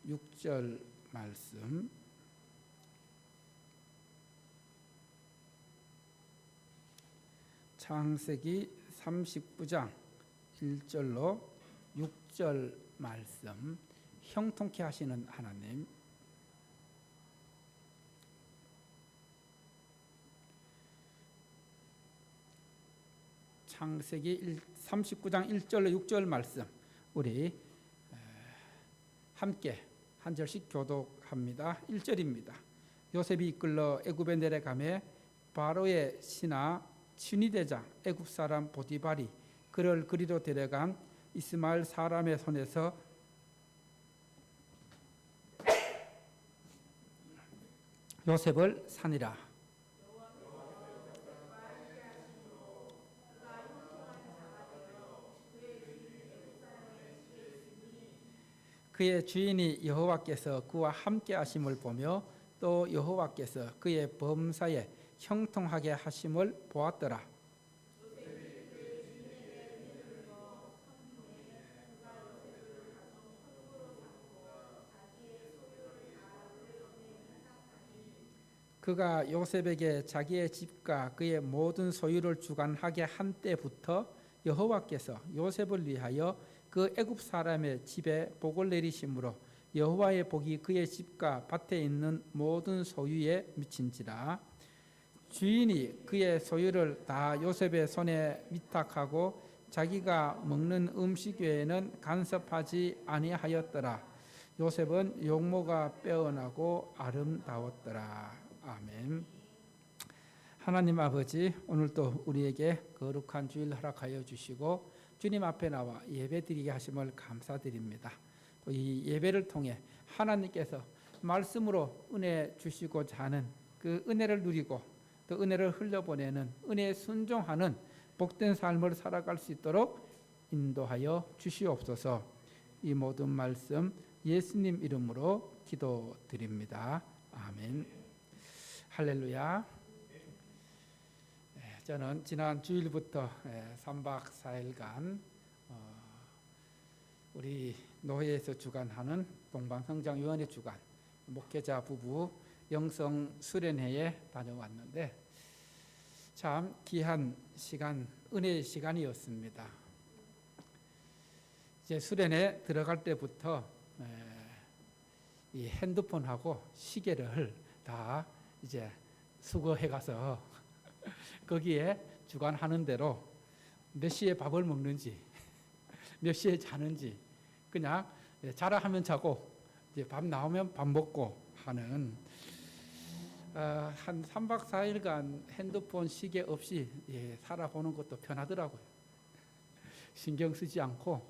6절 말씀, 창세기 39장 1절로 6절 말씀, 형통케 하시는 하나님. 창세기 39장 1절로 6절 말씀, 우리 함께 한 절씩 교독합니다. 1절입니다. 요셉이 이끌러 애굽에 내려가매 바로의 신하 친위대장 애굽 사람 보디발이 그를 그리로 데려간 이스마엘 사람의 손에서 요셉을 사니라. 그의 주인이 여호와께서 그와 함께 하심을 보며 또 여호와께서 그의 범사에 형통하게 하심을 보았더라. 그가 요셉에게 자기의 집과 그의 모든 소유를 주관하게 한 때부터 여호와께서 요셉을 위하여 그 애굽 사람의 집에 복을 내리심으로 여호와의 복이 그의 집과 밭에 있는 모든 소유에 미친지라. 주인이 그의 소유를 다 요셉의 손에 위탁하고 자기가 먹는 음식 외에는 간섭하지 아니하였더라. 요셉은 용모가 빼어나고 아름다웠더라. 아멘. 하나님 아버지, 오늘도 우리에게 거룩한 주일 허락하여 주시고 주님 앞에 나와 예배드리게 하심을 감사드립니다. 또 이 예배를 통해 하나님께서 말씀으로 은혜 주시고자 하는 그 은혜를 누리고 또 은혜를 흘려보내는 은혜에 순종하는 복된 삶을 살아갈 수 있도록 인도하여 주시옵소서. 이 모든 말씀 예수님 이름으로 기도드립니다. 아멘. 할렐루야. 저는 지난 주일부터 3박 4일간 우리 노회에서 주관하는 동방성장위원회 주관 목회자 부부 영성 수련회에 다녀왔는데 참 귀한 시간, 은혜의 시간이었습니다. 이제 수련회 들어갈 때부터 이 핸드폰하고 시계를 다 이제 수거해 가서 거기에 주관하는 대로 몇 시에 밥을 먹는지 몇 시에 자는지 그냥 자라 하면 자고 이제 밥 나오면 밥 먹고 하는 한 3박 4일간 핸드폰 시계 없이 살아보는 것도 편하더라고요. 신경 쓰지 않고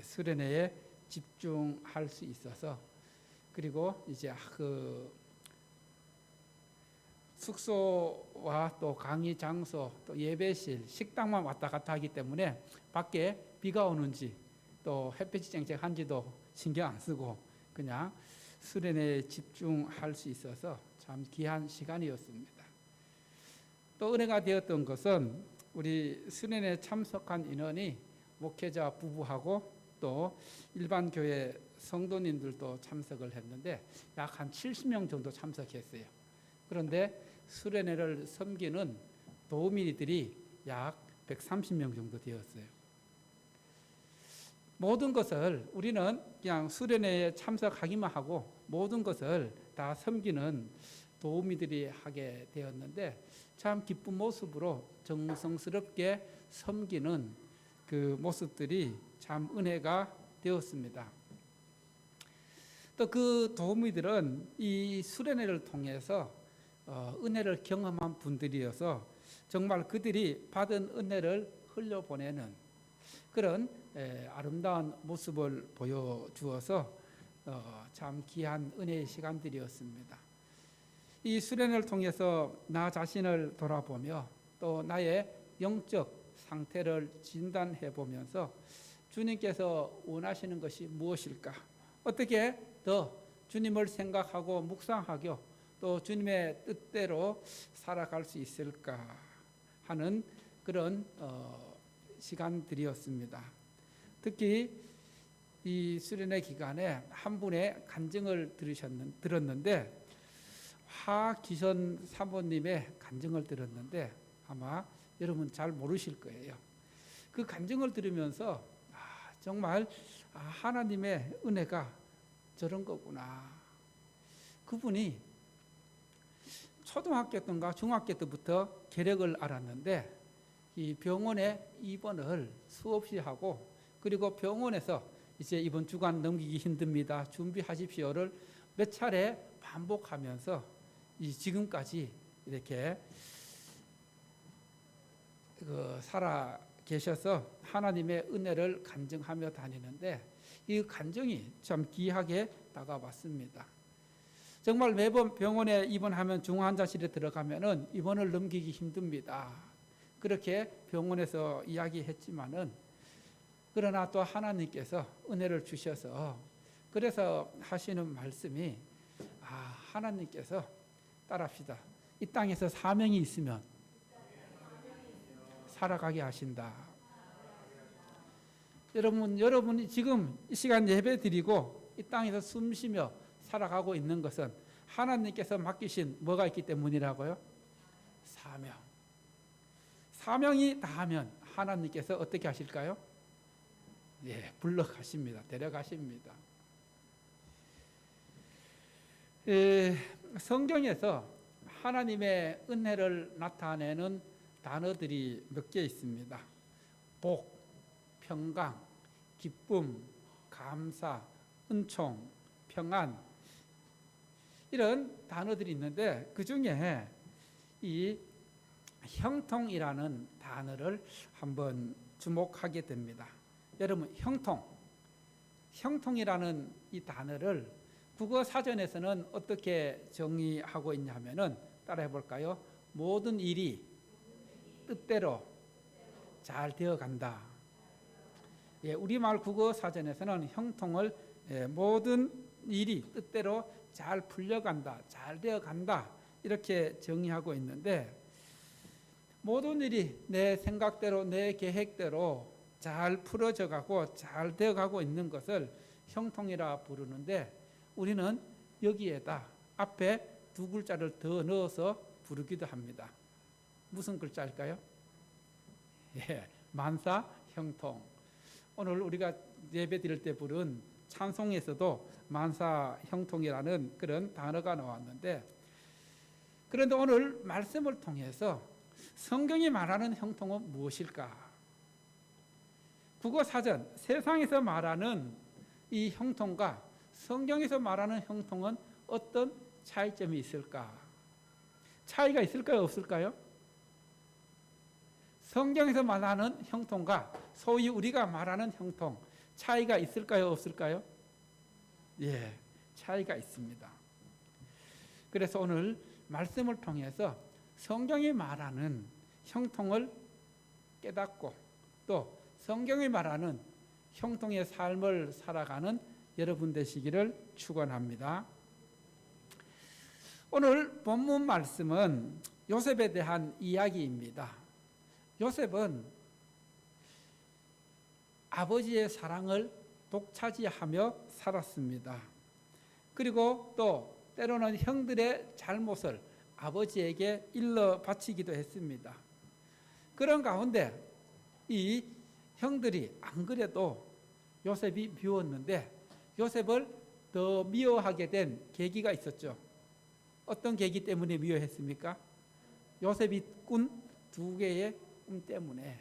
수련회에 집중할 수 있어서, 그리고 이제 그 숙소와 또 강의 장소, 또 예배실, 식당만 왔다 갔다 하기 때문에 밖에 비가 오는지 또 햇빛이 쨍쨍한지도 신경 안 쓰고 그냥 수련회에 집중할 수 있어서 참 귀한 시간이었습니다. 또 은혜가 되었던 것은 우리 수련회에 참석한 인원이 목회자 부부하고 또 일반 교회 성도님들도 참석을 했는데 약 한 70명 정도 참석했어요. 그런데 수련회를 섬기는 도우미들이 약 130명 정도 되었어요. 모든 것을 우리는 그냥 수련회에 참석하기만 하고 모든 것을 다 섬기는 도우미들이 하게 되었는데 참 기쁜 모습으로 정성스럽게 섬기는 그 모습들이 참 은혜가 되었습니다. 또 그 도우미들은 이 수련회를 통해서 은혜를 경험한 분들이어서 정말 그들이 받은 은혜를 흘려보내는 그런 아름다운 모습을 보여주어서 참 귀한 은혜의 시간들이었습니다. 이 수련회를 통해서 나 자신을 돌아보며 또 나의 영적 상태를 진단해 보면서 주님께서 원하시는 것이 무엇일까? 어떻게 더 주님을 생각하고 묵상하고 또 주님의 뜻대로 살아갈 수 있을까 하는 그런 시간들이었습니다. 특히 이 수련회 기간에 한 분의 간증을 들었는데 하기선 사모님의 간증을 들었는데 아마 여러분 잘 모르실 거예요. 그 간증을 들으면서 정말 하나님의 은혜가 저런 거구나. 그분이 초등학교 때인가 중학교 때부터 계력을 알았는데 이 병원에 입원을 수없이 하고 그리고 병원에서 이제 이번 주간 넘기기 힘듭니다. 준비하십시오를 몇 차례 반복하면서 지금까지 이렇게 살아 계셔서 하나님의 은혜를 간증하며 다니는데 이 간증이 참 귀하게 다가왔습니다. 정말 매번 병원에 입원하면 중환자실에 들어가면은 입원을 넘기기 힘듭니다. 그렇게 병원에서 이야기했지만은 그러나 또 하나님께서 은혜를 주셔서 그래서 하시는 말씀이 하나님께서 따라합시다. 이 땅에서 사명이 있으면 살아가게 하신다. 여러분이 지금 이 시간 예배 드리고 이 땅에서 숨쉬며 살아가고 있는 것은 하나님께서 맡기신 뭐가 있기 때문이라고요? 사명. 사명이 다하면 하나님께서 어떻게 하실까요? 예, 불러가십니다. 데려가십니다. 성경에서 하나님의 은혜를 나타내는 단어들이 몇 개 있습니다. 복, 평강, 기쁨, 감사, 은총, 평안 이런 단어들이 있는데 그 중에 이 형통이라는 단어를 한번 주목하게 됩니다. 여러분 형통이라는 이 단어를 국어 사전에서는 어떻게 정의하고 있냐면은 따라해 볼까요? 모든 일이 뜻대로 잘 되어 간다. 예, 우리말 국어 사전에서는 형통을 모든 일이 뜻대로 잘 풀려간다, 잘 되어 간다 이렇게 정의하고 있는데 모든 일이 내 생각대로 내 계획대로 잘 풀어져 가고 잘 되어 가고 있는 것을 형통이라 부르는데 우리는 여기에다 앞에 두 글자를 더 넣어서 부르기도 합니다. 무슨 글자일까요? 예, 만사 형통. 오늘 우리가 예배 드릴 때 부른 찬송에서도 만사 형통이라는 그런 단어가 나왔는데 그런데 오늘 말씀을 통해서 성경이 말하는 형통은 무엇일까? 국어사전, 세상에서 말하는 이 형통과 성경에서 말하는 형통은 어떤 차이점이 있을까? 차이가 있을까요? 없을까요? 성경에서 말하는 형통과 소위 우리가 말하는 형통, 차이가 있을까요? 없을까요? 예, 차이가 있습니다. 그래서 오늘 말씀을 통해서 성경이 말하는 형통을 깨닫고 또 성경이 말하는 형통의 삶을 살아가는 여러분 되시기를 축원합니다. 오늘 본문 말씀은 요셉에 대한 이야기입니다. 요셉은 아버지의 사랑을 독차지하며 살았습니다. 그리고 또 때로는 형들의 잘못을 아버지에게 일러 바치기도 했습니다. 그런 가운데 이 형들이 안 그래도 요셉이 미웠는데 요셉을 더 미워하게 된 계기가 있었죠. 어떤 계기 때문에 미워했습니까? 요셉이 꾼 두 개의 꿈 때문에.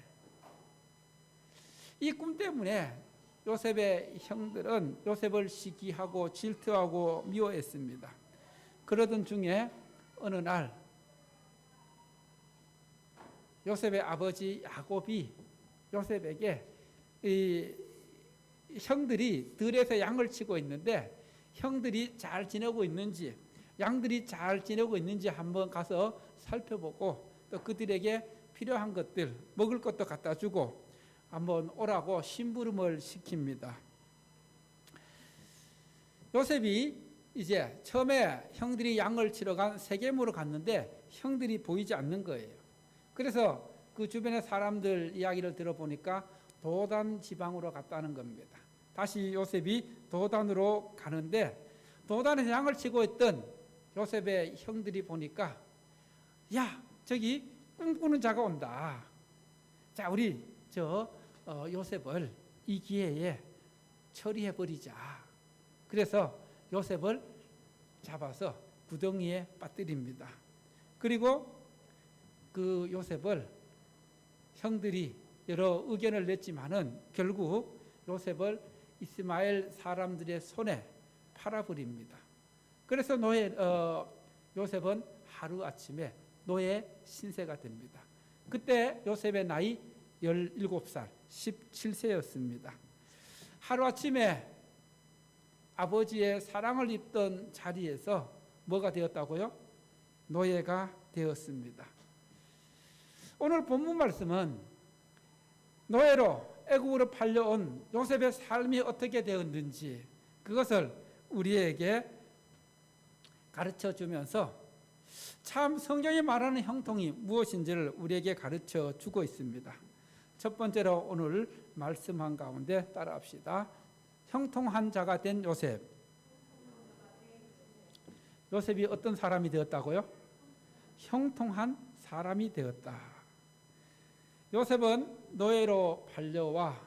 이 꿈 때문에 요셉의 형들은 요셉을 시기하고 질투하고 미워했습니다. 그러던 중에 어느 날 요셉의 아버지 야곱이 요셉에게 이 형들이 들에서 양을 치고 있는데 형들이 잘 지내고 있는지 양들이 잘 지내고 있는지 한번 가서 살펴보고 또 그들에게 필요한 것들 먹을 것도 갖다 주고 한번 오라고 심부름을 시킵니다. 요셉이 이제 처음에 형들이 양을 치러 간 세겜으로 갔는데 형들이 보이지 않는 거예요. 그래서 그 주변의 사람들 이야기를 들어보니까 도단 지방으로 갔다는 겁니다. 다시 요셉이 도단으로 가는데 도단에서 양을 치고 있던 요셉의 형들이 보니까 야, 저기 꿈꾸는 자가 온다. 자, 우리 요셉을 이 기회에 처리해 버리자. 그래서 요셉을 잡아서 구덩이에 빠뜨립니다. 그리고 그 요셉을 형들이 여러 의견을 냈지만은 결국 요셉을 이스마엘 사람들의 손에 팔아버립니다. 그래서 요셉은 하루아침에 노예 신세가 됩니다. 그때 요셉의 나이 17살, 17세였습니다. 하루아침에 아버지의 사랑을 입던 자리에서 뭐가 되었다고요? 노예가 되었습니다. 오늘 본문 말씀은 노예로 애굽으로 팔려온 요셉의 삶이 어떻게 되었는지 그것을 우리에게 가르쳐 주면서 참 성경이 말하는 형통이 무엇인지를 우리에게 가르쳐 주고 있습니다. 첫 번째로 오늘 말씀한 가운데 따라합시다. 형통한 자가 된 요셉. 요셉이 어떤 사람이 되었다고요? 형통한 사람이 되었다. 요셉은 노예로 팔려와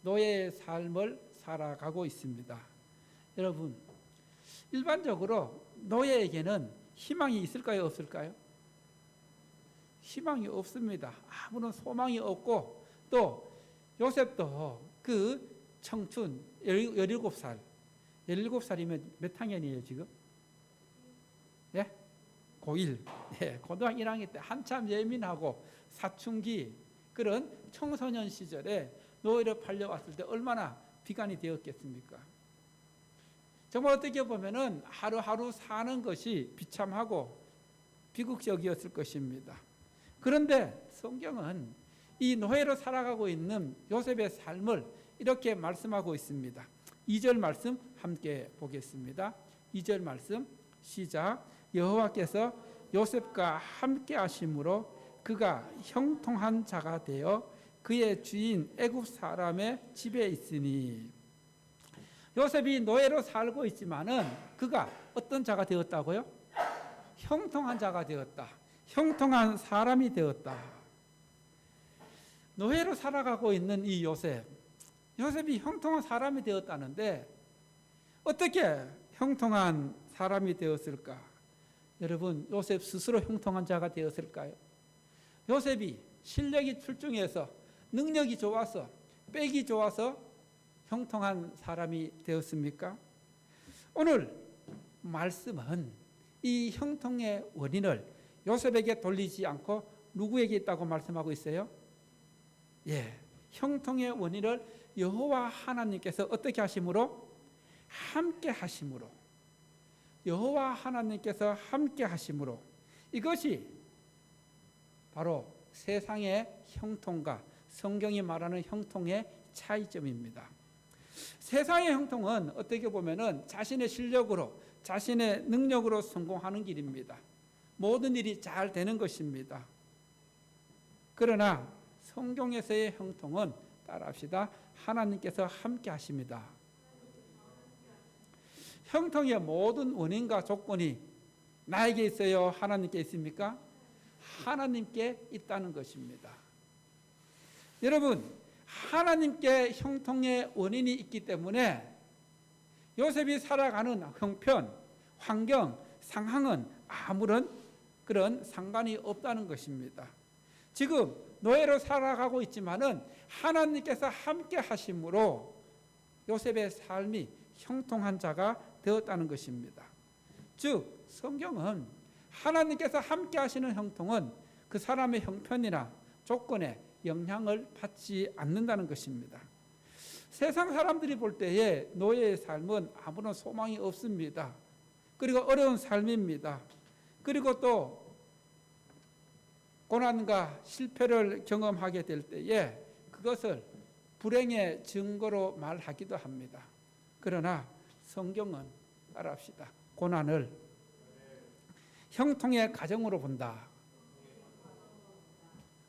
노예의 삶을 살아가고 있습니다. 여러분, 일반적으로 노예에게는 희망이 있을까요? 없을까요? 희망이 없습니다. 아무런 소망이 없고 또 요셉도 그 청춘 17살 17살이면 몇 학년이에요 지금? 예? 고1 예, 고등학교 1학년 때 한참 예민하고 사춘기 그런 청소년 시절에 노예로 팔려왔을 때 얼마나 비관이 되었겠습니까? 정말 어떻게 보면은 하루하루 사는 것이 비참하고 비극적이었을 것입니다. 그런데 성경은 이 노예로 살아가고 있는 요셉의 삶을 이렇게 말씀하고 있습니다. 2절 말씀 함께 보겠습니다. 2절 말씀 시작. 여호와께서 요셉과 함께 하심으로 그가 형통한 자가 되어 그의 주인 애굽 사람의 집에 있으니. 요셉이 노예로 살고 있지만은 그가 어떤 자가 되었다고요? 형통한 자가 되었다. 형통한 사람이 되었다. 노예로 살아가고 있는 이 요셉이 형통한 사람이 되었다는데 어떻게 형통한 사람이 되었을까? 여러분, 요셉 스스로 형통한 자가 되었을까요? 요셉이 실력이 출중해서 능력이 좋아서 빽이 좋아서 형통한 사람이 되었습니까? 오늘 말씀은 이 형통의 원인을 요셉에게 돌리지 않고 누구에게 있다고 말씀하고 있어요? 예, 형통의 원인을 여호와 하나님께서 어떻게 하심으로? 함께 하심으로. 여호와 하나님께서 함께 하심으로. 이것이 바로 세상의 형통과 성경이 말하는 형통의 차이점입니다. 세상의 형통은 어떻게 보면은 자신의 실력으로, 자신의 능력으로 성공하는 길입니다. 모든 일이 잘 되는 것입니다. 그러나 성경에서의 형통은 따라합시다. 하나님께서 함께 하십니다. 형통의 모든 원인과 조건이 나에게 있어요? 하나님께 있습니까? 하나님께 있다는 것입니다. 여러분, 하나님께 형통의 원인이 있기 때문에 요셉이 살아가는 형편, 환경, 상황은 아무런 그런 상관이 없다는 것입니다. 지금 노예로 살아가고 있지만은 하나님께서 함께 하심으로 요셉의 삶이 형통한 자가 되었다는 것입니다. 즉 성경은 하나님께서 함께 하시는 형통은 그 사람의 형편이나 조건에 영향을 받지 않는다는 것입니다. 세상 사람들이 볼 때에 노예의 삶은 아무런 소망이 없습니다. 그리고 어려운 삶입니다. 그리고 또 고난과 실패를 경험하게 될 때에 그것을 불행의 증거로 말하기도 합니다. 그러나 성경은 따라합시다. 고난을 형통의 가정으로 본다.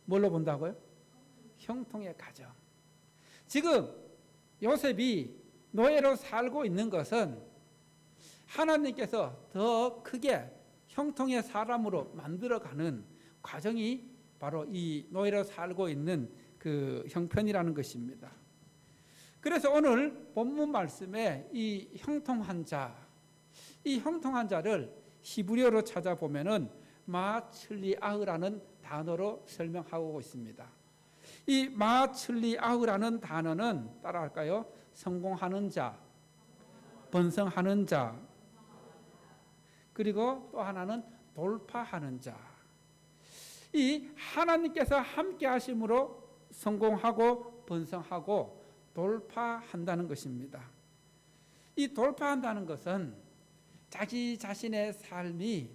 뭘로 본다고요? 형통의 가정. 지금 요셉이 노예로 살고 있는 것은 하나님께서 더 크게 형통의 사람으로 만들어가는 과정이 바로 이 노예로 살고 있는 그 형편이라는 것입니다. 그래서 오늘 본문 말씀에 이 형통한 자, 이 형통한 자를 히브리어로 찾아보면은 마츠리아흐라는 단어로 설명하고 있습니다. 이 마츠리아흐라는 단어는 따라할까요? 성공하는 자, 번성하는 자, 그리고 또 하나는 돌파하는 자. 이 하나님께서 함께 하심으로 성공하고 번성하고 돌파한다는 것입니다. 이 돌파한다는 것은 자기 자신의 삶이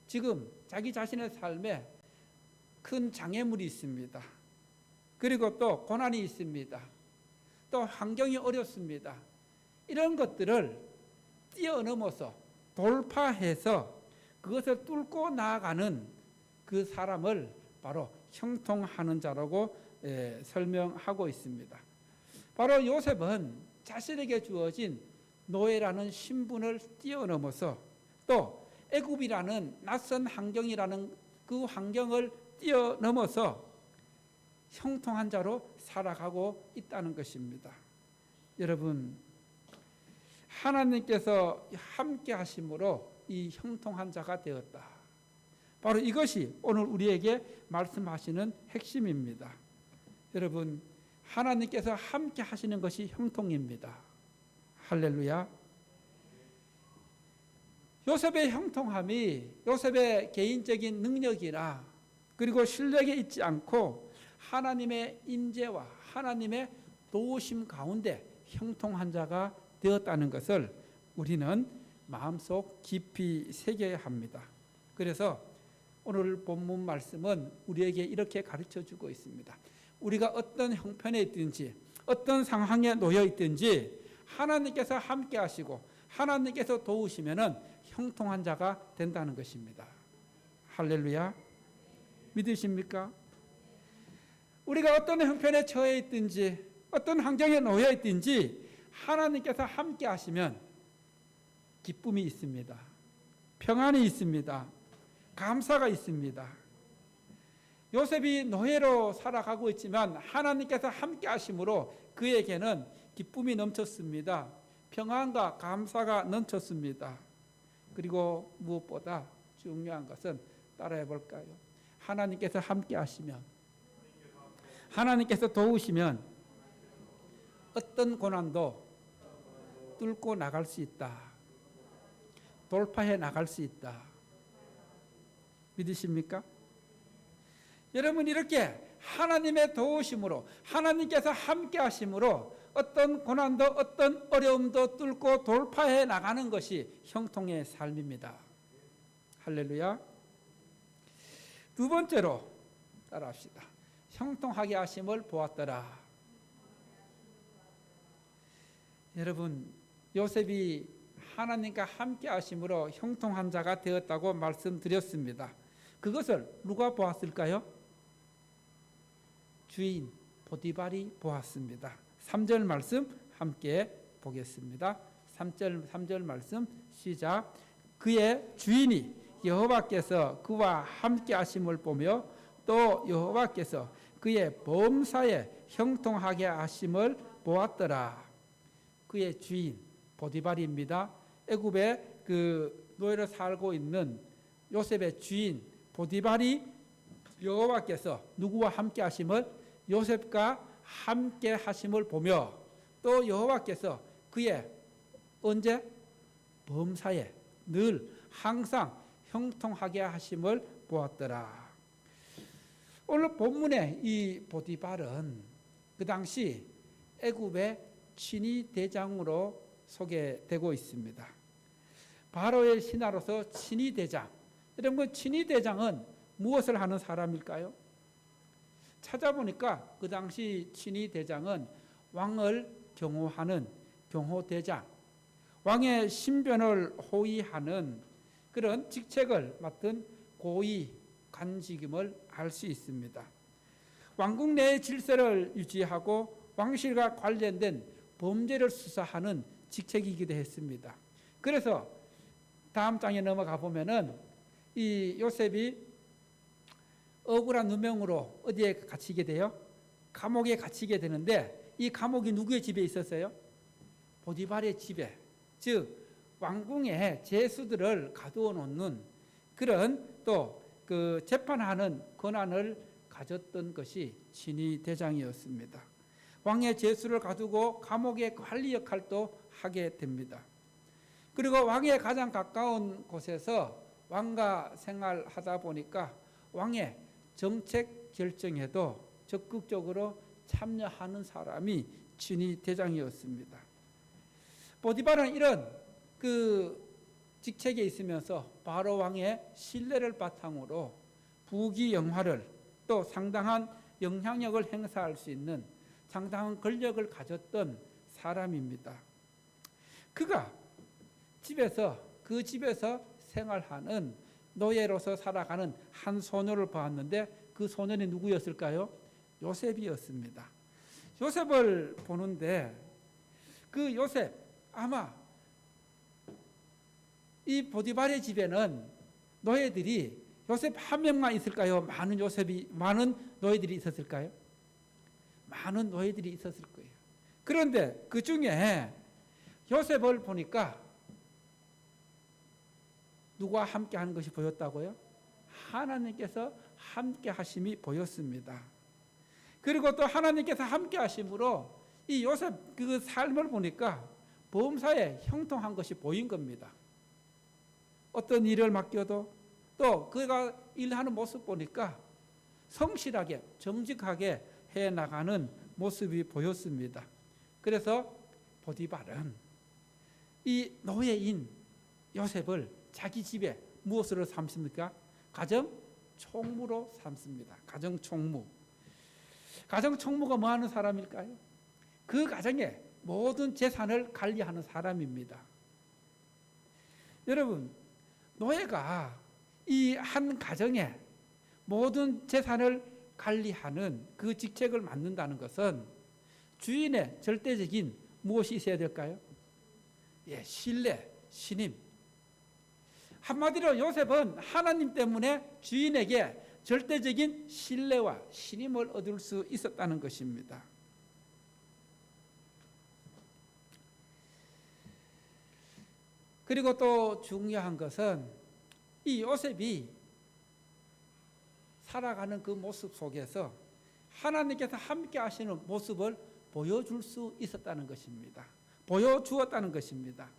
지금 자기 자신의 삶에 큰 장애물이 있습니다. 그리고 또 고난이 있습니다. 또 환경이 어렵습니다. 이런 것들을 뛰어넘어서 돌파해서 그것을 뚫고 나아가는 그 사람을 바로 형통하는 자라고 설명하고 있습니다. 바로 요셉은 자신에게 주어진 노예라는 신분을 뛰어넘어서 또 애굽이라는 낯선 환경이라는 그 환경을 뛰어넘어서 형통한 자로 살아가고 있다는 것입니다. 여러분, 하나님께서 함께 하심으로 이 형통한 자가 되었다. 바로 이것이 오늘 우리에게 말씀하시는 핵심입니다. 여러분, 하나님께서 함께 하시는 것이 형통입니다. 할렐루야. 요셉의 형통함이 요셉의 개인적인 능력이나 그리고 실력에 있지 않고 하나님의 인재와 하나님의 도우심 가운데 형통한 자가 되었다는 것을 우리는 마음속 깊이 새겨야 합니다. 그래서 오늘 본문 말씀은 우리에게 이렇게 가르쳐 주고 있습니다. 우리가 어떤 형편에 있든지 어떤 상황에 놓여 있든지 하나님께서 함께 하시고 하나님께서 도우시면은 형통한 자가 된다는 것입니다. 할렐루야. 믿으십니까? 우리가 어떤 형편에 처해 있든지 어떤 환경에 놓여 있든지 하나님께서 함께 하시면 기쁨이 있습니다. 평안이 있습니다. 감사가 있습니다. 요셉이 노예로 살아가고 있지만 하나님께서 함께 하심으로 그에게는 기쁨이 넘쳤습니다. 평안과 감사가 넘쳤습니다. 그리고 무엇보다 중요한 것은 따라해 볼까요? 하나님께서 함께 하시면, 하나님께서 도우시면 어떤 고난도 뚫고 나갈 수 있다. 돌파해 나갈 수 있다. 믿으십니까? 여러분, 이렇게 하나님의 도우심으로 하나님께서 함께 하심으로 어떤 고난도 어떤 어려움도 뚫고 돌파해 나가는 것이 형통의 삶입니다. 할렐루야. 두 번째로 따라합시다. 형통하게 하심을 보았더라. 여러분, 요셉이 하나님과 함께 하심으로 형통한 자가 되었다고 말씀드렸습니다. 그것을 누가 보았을까요? 주인 보디발이 보았습니다. 3절 말씀 함께 보겠습니다. 3절 말씀 시작. 그의 주인이 여호와께서 그와 함께 하심을 보며 또 여호와께서 그의 범사에 형통하게 하심을 보았더라. 그의 주인 보디발입니다. 애굽에 그 노예로 살고 있는 요셉의 주인 보디발이 여호와께서 누구와 함께 하심을, 요셉과 함께 하심을 보며 또 여호와께서 그의 언제? 범사에 늘 항상 형통하게 하심을 보았더라. 오늘 본문의 이 보디발은 그 당시 애굽의 친위 대장으로 소개되고 있습니다. 바로의 신하로서 친위 대장. 여러분, 친위 대장은 무엇을 하는 사람일까요? 찾아보니까 그 당시 친위 대장은 왕을 경호하는 경호대장, 왕의 신변을 호위하는 그런 직책을 맡은 고위 관직임을 알 수 있습니다. 왕국 내의 질서를 유지하고 왕실과 관련된 범죄를 수사하는 직책이기도 했습니다. 그래서 다음 장에 넘어가 보면은 이 요셉이 억울한 누명으로 어디에 갇히게 돼요? 감옥에 갇히게 되는데, 이 감옥이 누구의 집에 있었어요? 보디발의 집에, 즉 왕궁에 죄수들을 가두어 놓는 그런 또 그 재판하는 권한을 가졌던 것이 친위 대장이었습니다. 왕의 죄수를 가두고 감옥의 관리 역할도 하게 됩니다. 그리고 왕에 가장 가까운 곳에서 왕과 생활하다 보니까 왕의 정책 결정에도 적극적으로 참여하는 사람이 친위 대장이었습니다. 보디발은 이런 그 직책에 있으면서 바로 왕의 신뢰를 바탕으로 부귀영화를 또 상당한 영향력을 행사할 수 있는 상당한 권력을 가졌던 사람입니다. 그가 그 집에서 생활하는 노예로서 살아가는 한 소녀를 보았는데, 그 소년이 누구였을까요? 요셉이었습니다. 요셉을 보는데 그 요셉, 아마 이 보디발의 집에는 노예들이 요셉 한 명만 있을까요? 많은 노예들이 있었을까요? 많은 노예들이 있었을 거예요. 그런데 그 중에 요셉을 보니까 누구와 함께 하는 것이 보였다고요? 하나님께서 함께 하심이 보였습니다. 그리고 또 하나님께서 함께 하심으로 이 요셉 그 삶을 보니까 범사에 형통한 것이 보인 겁니다. 어떤 일을 맡겨도 또 그가 일하는 모습 보니까 성실하게 정직하게 해나가는 모습이 보였습니다. 그래서 보디발은 이 노예인 요셉을 자기 집에 무엇으로 삼습니까? 가정 총무로 삼습니다. 가정 총무. 가정 총무가 뭐 하는 사람일까요? 그 가정의 모든 재산을 관리하는 사람입니다. 여러분, 노예가 이 한 가정의 모든 재산을 관리하는 그 직책을 맡는다는 것은 주인의 절대적인 무엇이 있어야 될까요? 신뢰, 신임. 한마디로 요셉은 하나님 때문에 주인에게 절대적인 신뢰와 신임을 얻을 수 있었다는 것입니다. 그리고 또 중요한 것은 이 요셉이 살아가는 그 모습 속에서 하나님께서 함께 하시는 모습을 보여줄 수 있었다는 것입니다. 보여주었다는 것입니다.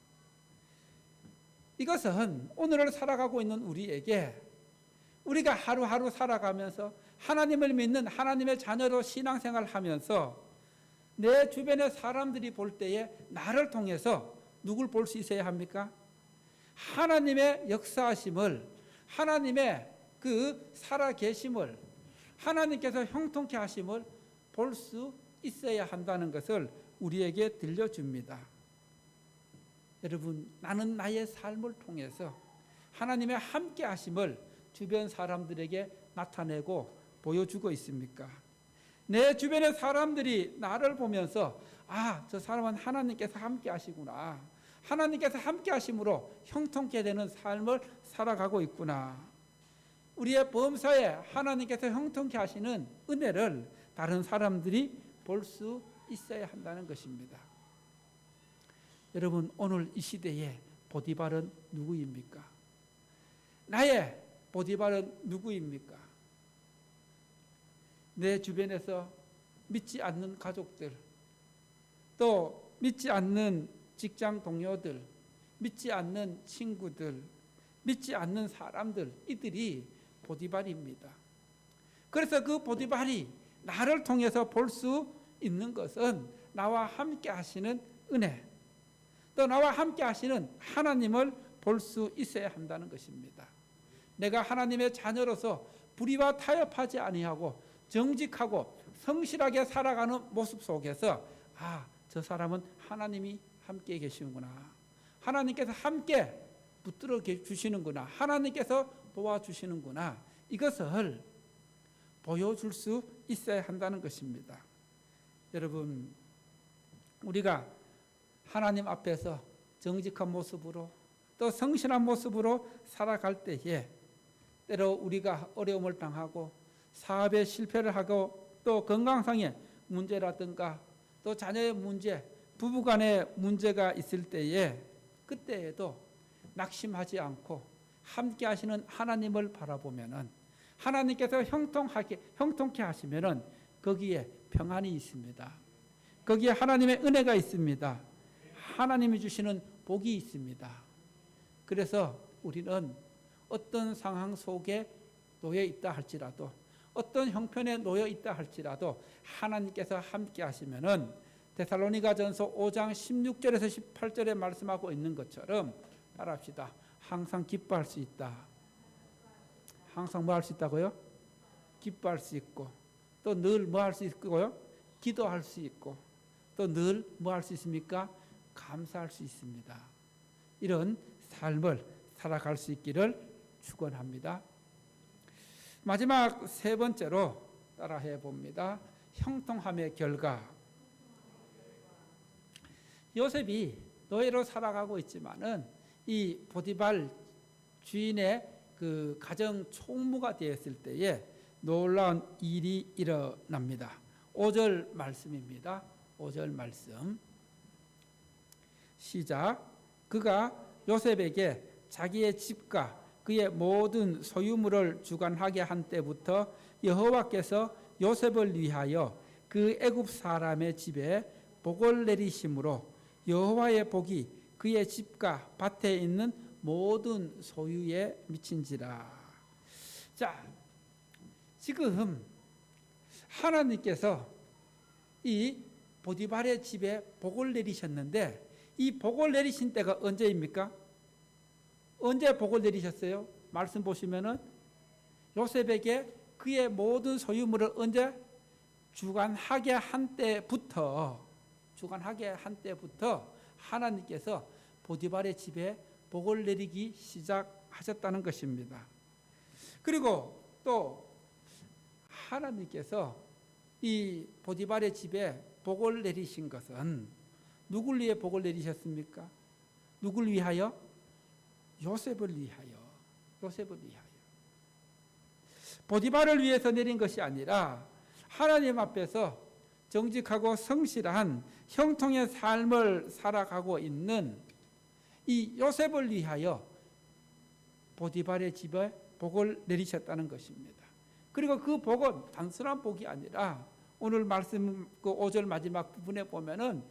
이것은 오늘을 살아가고 있는 우리에게, 우리가 하루하루 살아가면서 하나님을 믿는 하나님의 자녀로 신앙생활을 하면서 내 주변의 사람들이 볼 때에 나를 통해서 누굴 볼 수 있어야 합니까? 하나님의 역사하심을, 하나님의 그 살아계심을, 하나님께서 형통케 하심을 볼 수 있어야 한다는 것을 우리에게 들려줍니다. 여러분, 나는 나의 삶을 통해서 하나님의 함께 하심을 주변 사람들에게 나타내고 보여주고 있습니까? 내 주변의 사람들이 나를 보면서 저 사람은 하나님께서 함께 하시구나, 하나님께서 함께 하심으로 형통케 되는 삶을 살아가고 있구나, 우리의 범사에 하나님께서 형통케 하시는 은혜를 다른 사람들이 볼 수 있어야 한다는 것입니다. 여러분, 오늘 이 시대에 보디발은 누구입니까? 나의 보디발은 누구입니까? 내 주변에서 믿지 않는 가족들, 또 믿지 않는 직장 동료들, 믿지 않는 친구들, 믿지 않는 사람들, 이들이 보디발입니다. 그래서 그 보디발이 나를 통해서 볼 수 있는 것은 나와 함께 하시는 은혜, 또 나와 함께 하시는 하나님을 볼 수 있어야 한다는 것입니다. 내가 하나님의 자녀로서 불의와 타협하지 아니하고 정직하고 성실하게 살아가는 모습 속에서 저 사람은 하나님이 함께 계시는구나, 하나님께서 함께 붙들어 주시는구나, 하나님께서 도와주시는구나, 이것을 보여줄 수 있어야 한다는 것입니다. 여러분, 우리가 하나님 앞에서 정직한 모습으로 또 성실한 모습으로 살아갈 때에 때로 우리가 어려움을 당하고 사업에 실패를 하고 또 건강상의 문제라든가 또 자녀의 문제, 부부간의 문제가 있을 때에 그때에도 낙심하지 않고 함께 하시는 하나님을 바라보면은 하나님께서 형통케 하시면은 거기에 평안이 있습니다. 거기에 하나님의 은혜가 있습니다. 하나님이 주시는 복이 있습니다. 그래서 우리는 어떤 상황 속에 놓여 있다 할지라도 어떤 형편에 놓여 있다 할지라도 하나님께서 함께 하시면은 데살로니가전서 5장 16절에서 18절에 말씀하고 있는 것처럼 따라합시다. 항상 기뻐할 수 있다. 항상 뭐 할 수 있다고요? 기뻐할 수 있고 또 늘 뭐 할 수 있고요? 기도할 수 있고 또 늘 뭐 할 수 있습니까? 감사할 수 있습니다. 이런 삶을 살아갈 수 있기를 축원합니다. 마지막 세 번째로 따라해 봅니다. 형통함의 결과. 요셉이 노예로 살아가고 있지만은 이 보디발 주인의 그 가정 총무가 되었을 때에 놀라운 일이 일어납니다. 5절 말씀입니다. 5절 말씀. 시작. 그가 요셉에게 자기의 집과 그의 모든 소유물을 주관하게 한 때부터 여호와께서 요셉을 위하여 그 애굽 사람의 집에 복을 내리심으로 여호와의 복이 그의 집과 밭에 있는 모든 소유에 미친지라. 자, 지금 하나님께서 이 보디발의 집에 복을 내리셨는데 이 복을 내리신 때가 언제입니까? 언제 복을 내리셨어요? 말씀 보시면은 요셉에게 그의 모든 소유물을 언제 주관하게 한 때부터 하나님께서 보디발의 집에 복을 내리기 시작하셨다는 것입니다. 그리고 또 하나님께서 이 보디발의 집에 복을 내리신 것은 누굴 위해 복을 내리셨습니까? 누굴 위하여? 요셉을 위하여. 보디발을 위해서 내린 것이 아니라 하나님 앞에서 정직하고 성실한 형통의 삶을 살아가고 있는 이 요셉을 위하여 보디발의 집에 복을 내리셨다는 것입니다. 그리고 그 복은 단순한 복이 아니라 오늘 말씀 그 5절 마지막 부분에 보면은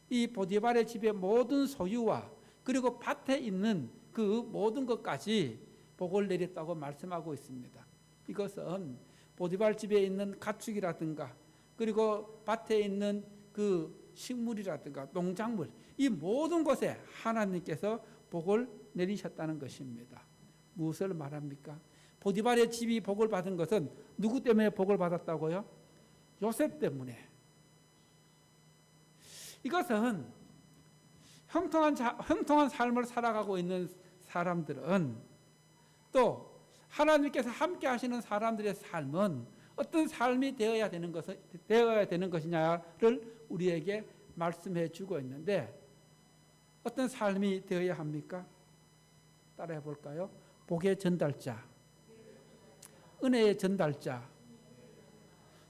이 보디발의 집의 모든 소유와 그리고 밭에 있는 그 모든 것까지 복을 내렸다고 말씀하고 있습니다. 이것은 보디발 집에 있는 가축이라든가 그리고 밭에 있는 그 식물이라든가 농작물 이 모든 것에 하나님께서 복을 내리셨다는 것입니다. 무엇을 말합니까? 보디발의 집이 복을 받은 것은 누구 때문에 복을 받았다고요? 요셉 때문에. 이것은 형통한 삶을 살아가고 있는 사람들은 또 하나님께서 함께 하시는 사람들의 삶은 어떤 삶이 되어야 되는 것이냐를 우리에게 말씀해 주고 있는데 어떤 삶이 되어야 합니까? 따라해 볼까요? 복의 전달자, 은혜의 전달자,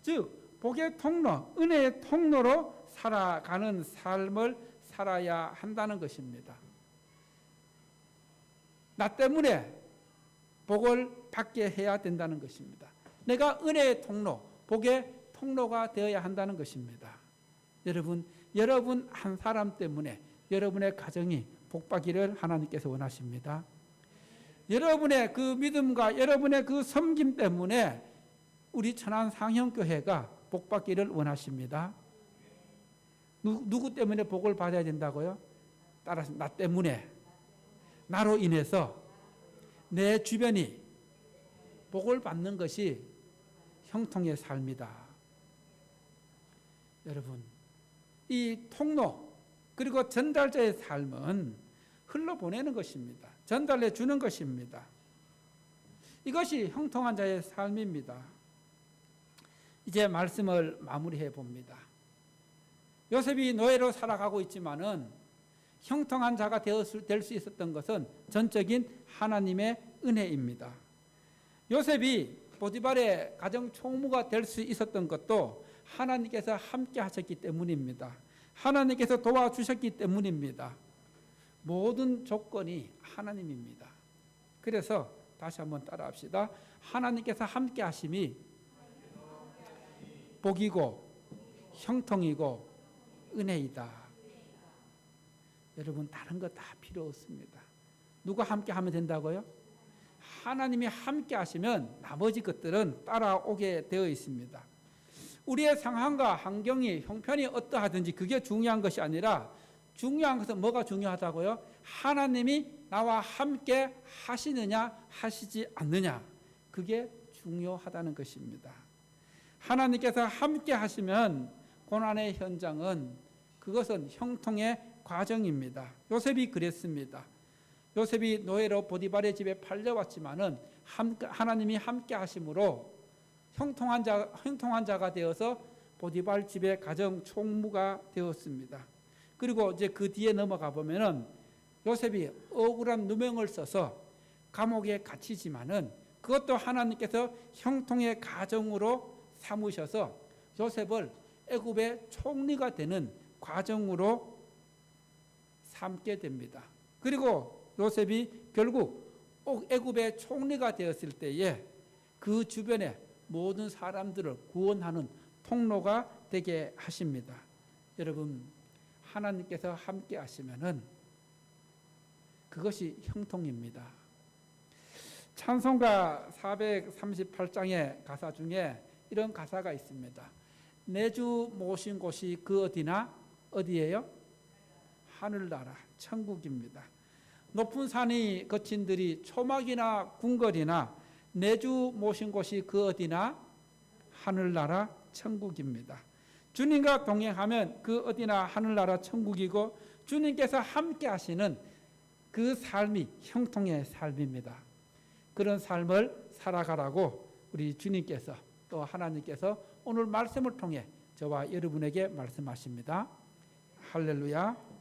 즉 복의 통로, 은혜의 통로로 살아가는 삶을 살아야 한다는 것입니다. 나 때문에 복을 받게 해야 된다는 것입니다. 내가 은혜의 통로, 복의 통로가 되어야 한다는 것입니다. 여러분 한 사람 때문에 여러분의 가정이 복받기를 하나님께서 원하십니다. 여러분의 그 믿음과 여러분의 그 섬김 때문에 우리 천안상형교회가 복받기를 원하십니다. 누구 때문에 복을 받아야 된다고요? 따라서 나 때문에, 나로 인해서 내 주변이 복을 받는 것이 형통의 삶이다. 여러분, 이 통로 그리고 전달자의 삶은 흘러보내는 것입니다. 전달해 주는 것입니다. 이것이 형통한 자의 삶입니다. 이제 말씀을 마무리해 봅니다. 요셉이 노예로 살아가고 있지만은 형통한 자가 될 수 있었던 것은 전적인 하나님의 은혜입니다. 요셉이 보디발의 가정 총무가 될 수 있었던 것도 하나님께서 함께 하셨기 때문입니다. 하나님께서 도와주셨기 때문입니다. 모든 조건이 하나님입니다. 그래서 다시 한번 따라합시다. 하나님께서 함께 하심이 복이고 형통이고 은혜이다. 여러분 다른 거 다 필요 없습니다. 누가 함께 하면 된다고요? 하나님이 함께 하시면 나머지 것들은 따라오게 되어 있습니다. 우리의 상황과 환경이 형편이 어떠하든지 그게 중요한 것이 아니라 중요한 것은 뭐가 중요하다고요? 하나님이 나와 함께 하시느냐 하시지 않느냐, 그게 중요하다는 것입니다. 하나님께서 함께 하시면 고난의 현장은 그것은 형통의 과정입니다. 요셉이 그랬습니다. 요셉이 노예로 보디발의 집에 팔려왔지만은 하나님이 함께 하심으로 형통한 자가 되어서 보디발 집의 가정 총무가 되었습니다. 그리고 이제 그 뒤에 넘어가 보면은 요셉이 억울한 누명을 써서 감옥에 갇히지만은 그것도 하나님께서 형통의 가정으로 삼으셔서 요셉을 애굽의 총리가 되는 과정으로 삼게 됩니다. 그리고 요셉이 결국 애굽의 총리가 되었을 때에 그 주변의 모든 사람들을 구원하는 통로가 되게 하십니다. 여러분, 하나님께서 함께 하시면은 그것이 형통입니다. 찬송가 438장의 가사 중에 이런 가사가 있습니다. 내 주 모신 곳이 그 어디나 어디예요? 하늘나라 천국입니다. 높은 산이 거친 들이 초막이나 궁궐이나 내 주 모신 곳이 그 어디나 하늘나라 천국입니다. 주님과 동행하면 그 어디나 하늘나라 천국이고 주님께서 함께 하시는 그 삶이 형통의 삶입니다. 그런 삶을 살아가라고 우리 주님께서 또 하나님께서 오늘 말씀을 통해 저와 여러분에게 말씀하십니다. 할렐루야.